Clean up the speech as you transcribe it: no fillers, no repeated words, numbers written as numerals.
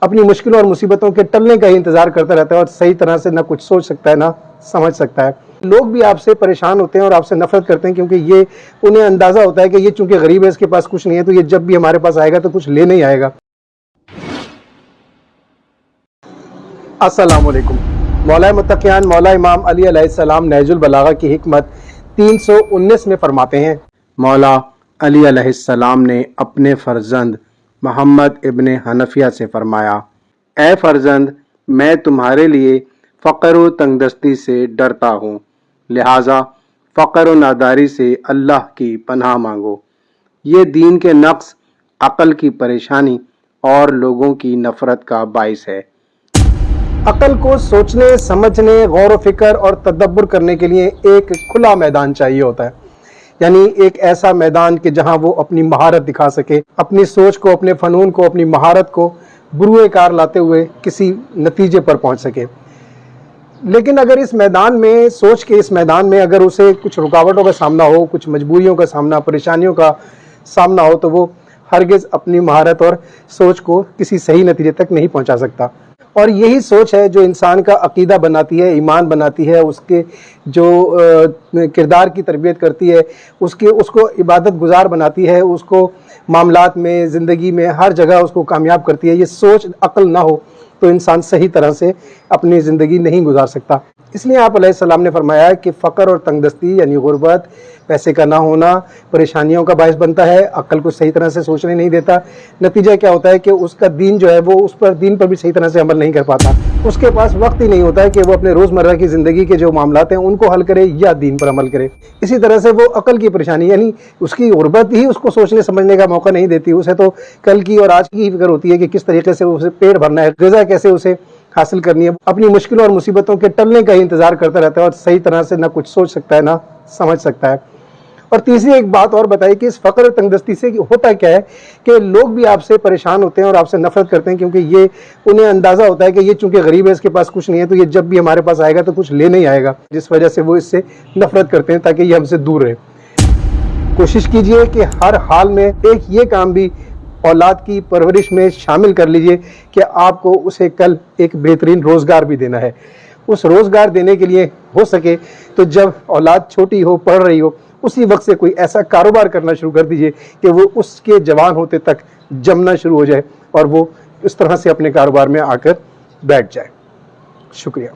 अपनी मुश्किलों और मुसीबतों के टलने का ही इंतजार करता रहता है और सही तरह से ना कुछ सोच सकता है ना समझ सकता है। लोग भी आपसे परेशान होते हैं और आपसे नफरत करते हैं क्योंकि ये उन्हें अंदाजा होता है कि ये चूंकि गरीब है, इसके पास कुछ नहीं है, तो ये जब भी हमारे पास आएगा तो कुछ लेने ही आएगा। अस्सलाम वालेकुम। मौला मुत्तकियान मौला इमाम अली अलैहिस्सलाम नहजुल बलागा की हिकमत 319 में फरमाते हैं, मौला अली अलैहिस्सलाम ने अपने फर्जंद मोहम्मद इब्ने हनफिया से फरमाया, ए फर्जंद, मैं तुम्हारे लिए फ़क्र व तंगदस्ती से डरता हूँ, लिहाजा फ़क्र व नादारी से अल्लाह की पनाह मांगो। ये दीन के नक्स, अक़ल की परेशानी और लोगों की नफ़रत का बाइस है। अक़ल को सोचने, समझने, गौर व फिक्र और तदब्बुर करने के लिए एक खुला मैदान चाहिए होता है, यानी एक ऐसा मैदान कि जहां वो अपनी महारत दिखा सके, अपनी सोच को, अपने फ़नून को, अपनी महारत को बुरुए कार लाते हुए किसी नतीजे पर पहुंच सके। लेकिन अगर इस मैदान में, सोच के इस मैदान में अगर उसे कुछ रुकावटों का सामना हो, कुछ मजबूरियों का सामना, परेशानियों का सामना हो, तो वो हरगिज़ अपनी महारत और सोच को किसी सही नतीजे तक नहीं पहुंचा सकता। और यही सोच है जो इंसान का अकीदा बनाती है, ईमान बनाती है, उसके जो किरदार की तरबियत करती है, उसको इबादत गुजार बनाती है, उसको मामलात में, ज़िंदगी में हर जगह उसको कामयाब करती है। ये सोच अक़ल ना हो तो इंसान सही तरह से अपनी ज़िंदगी नहीं गुजार सकता। इसलिए आप अलैहिस्सलाम ने फरमाया कि फ़क्र और तंगदस्ती यानी गुर्बत, पैसे का ना होना परेशानियों का बायस बनता है, अक्ल को सही तरह से सोचने नहीं देता। नतीजा क्या होता है कि उसका दीन जो है वो उस पर दीन पर भी सही तरह से अमल नहीं कर पाता। उसके पास वक्त ही नहीं होता है कि वो अपने रोज़मर्रा की ज़िंदगी के जो मामलात हैं उनको हल करे या दीन पर अमल करे। इसी तरह से वो अक्ल की परेशानी यानी उसकी गुर्बत ही उसको सोचने समझने का मौका नहीं देती। उसे तो कल की और आज की ही फिक्र होती है कि किस तरीके से उसे पेट भरना है, ग़िज़ा कैसे उसे हासिल करनी है। अपनी मुश्किलों और मुसीबतों के टलने का ही इंतजार करता रहता है और सही तरह से ना कुछ सोच सकता है ना समझ सकता है। और तीसरी एक बात और बताई कि इस फ़क्र तंगदस्ती से होता क्या है कि लोग भी आपसे परेशान होते हैं और आपसे नफरत करते हैं क्योंकि ये उन्हें अंदाज़ा होता है कि ये चूंकि गरीब है, इसके पास कुछ नहीं है, तो ये जब भी हमारे पास आएगा तो कुछ लेने ही आएगा, जिस वजह से वो इससे नफरत करते हैं ताकि ये हमसे दूर रहे। कोशिश कीजिए कि हर हाल में एक ये काम भी औलाद की परवरिश में शामिल कर लीजिए कि आपको उसे कल एक बेहतरीन रोज़गार भी देना है। उस रोज़गार देने के लिए हो सके तो जब औलाद छोटी हो, पढ़ रही हो, उसी वक्त से कोई ऐसा कारोबार करना शुरू कर दीजिए कि वो उसके जवान होते तक जमना शुरू हो जाए और वो इस तरह से अपने कारोबार में आकर बैठ जाए। शुक्रिया।